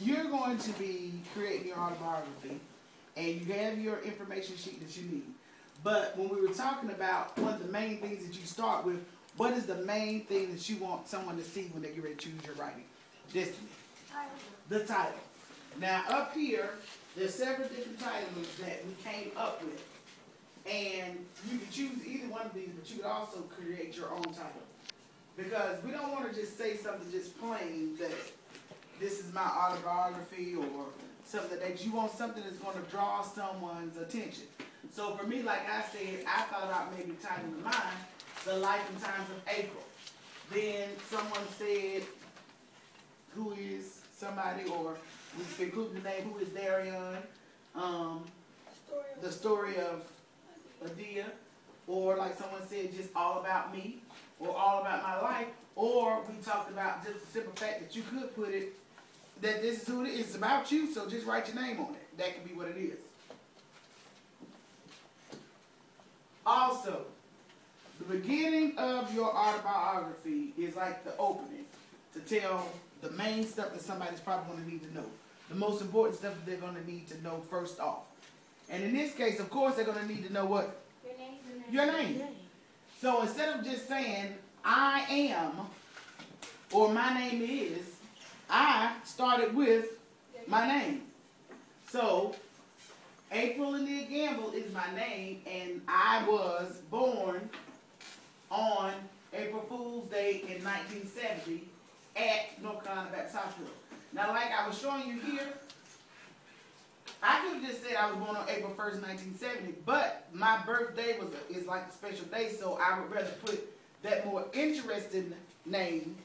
you're going to be creating your autobiography, and you have your information sheet that you need. But when we were talking about one of the main things that you start with, what is the main thing that you want someone to see when they get ready to choose your writing? Destiny. The title. Now up here, there's several different titles that we came up with. And you can choose either one of these, but you could also create your own title. Because we don't want to just say something just plain that this is my autobiography or something that you want something that's going to draw someone's attention. So for me, like I said, I thought about maybe titling mine, The Life and Times of April. Then someone said, who is somebody, or we include the name, who is Darian, the story of Adia, or like someone said, just all about me, or all about my life, or we talked about just the simple fact that you could put it, that this is who it is, it's about you, so just write your name on it. That could be what it is. Also, the beginning of your autobiography is like the opening to tell the main stuff that somebody's probably going to need to know. The most important stuff that they're going to need to know first off. And in this case, of course, they're going to need to know what? Your name. So instead of just saying, I am, or my name is, I started with my name. So, April Anea Gamble is my name, and I was born on April Fool's Day in 1970 at North Carolina Baptist Hospital. Now, like I was showing you here, I could have just said I was born on April 1st, 1970, but my birthday is like a special day, so I would rather put that more interesting name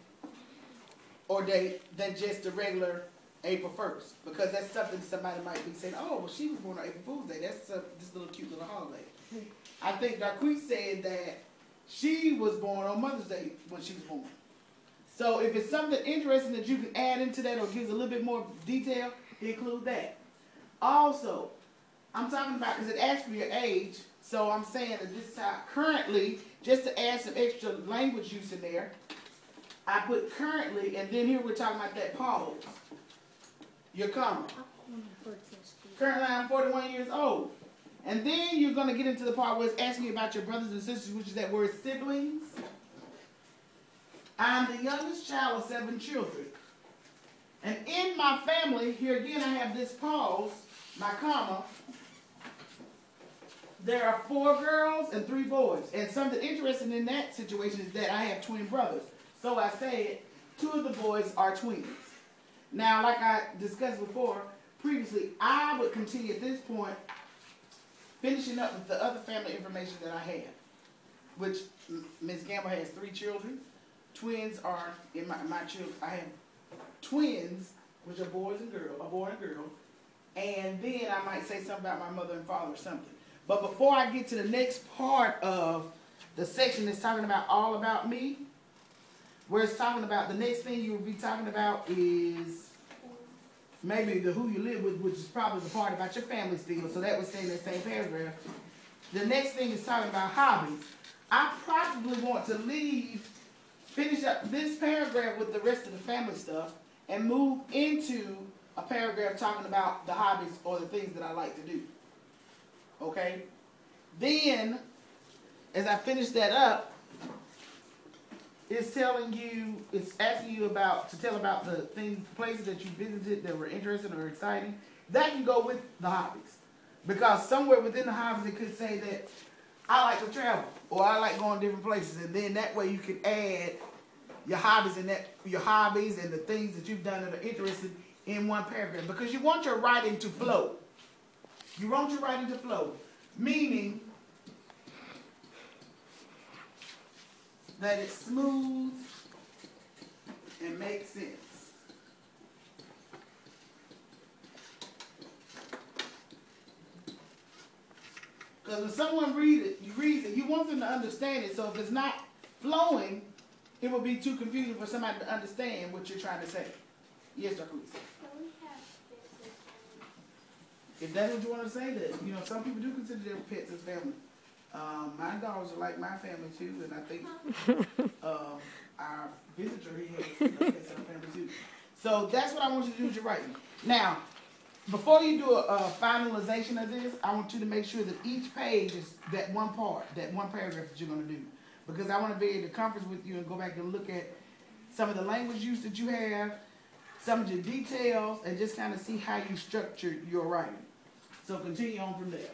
or date than just the regular April 1st, because that's something somebody might be saying, oh, well, she was born on April Fool's Day. That's this little cute little holiday. I think Darquise said that she was born on Mother's Day when she was born. So if it's something interesting that you can add into that or gives a little bit more detail, include that. Also, I'm talking about, because it asks for your age, so I'm saying that this is how currently, just to add some extra language use in there, I put currently, and then here we're talking about that pause. Your comma. Currently I'm 41 years old. And then you're going to get into the part where it's asking you about your brothers and sisters, which is that word siblings. I'm the youngest child of 7 children. And in my family, here again I have this pause, my comma. There are 4 girls and 3 boys. And something interesting in that situation is that I have twin brothers. So I said 2 of the boys are twins. Now, like I discussed before, previously, I would continue at this point finishing up with the other family information that I have, which Ms. Gamble has 3 children. Twins are in my children. I have twins, which are boys and girls, a boy and a girl. And then I might say something about my mother and father or something. But before I get to the next part of the section that's talking about all about me, where it's talking about, the next thing you will be talking about is maybe the who you live with, which is probably the part about your family still, so that would stay in that same paragraph. The next thing is talking about hobbies. I probably want to finish up this paragraph with the rest of the family stuff and move into a paragraph talking about the hobbies or the things that I like to do. Okay? Then, as I finish that up, it's asking you to tell about the places that you visited that were interesting or exciting. That can go with the hobbies. Because somewhere within the hobbies it could say that I like to travel or I like going different places, and then that way you can add your hobbies and the things that you've done that are interesting in one paragraph. Because you want your writing to flow. You want your writing to flow. Meaning that it's smooth and makes sense. Because when someone reads it, you want them to understand it. So if it's not flowing, it will be too confusing for somebody to understand what you're trying to say. Yes, Dr. Lisa. If that's what you want to say, that some people do consider their pets as family. My dogs are like my family too, and I think our visitor he has pets as a family too. So that's what I want you to do with your writing. Now, before you do a finalization of this, I want you to make sure that each page is that one part, that one paragraph that you're going to do. Because I want to be able to conference with you and go back and look at some of the language use that you have, some of your details, and just kind of see how you structure your writing. So continue on from there.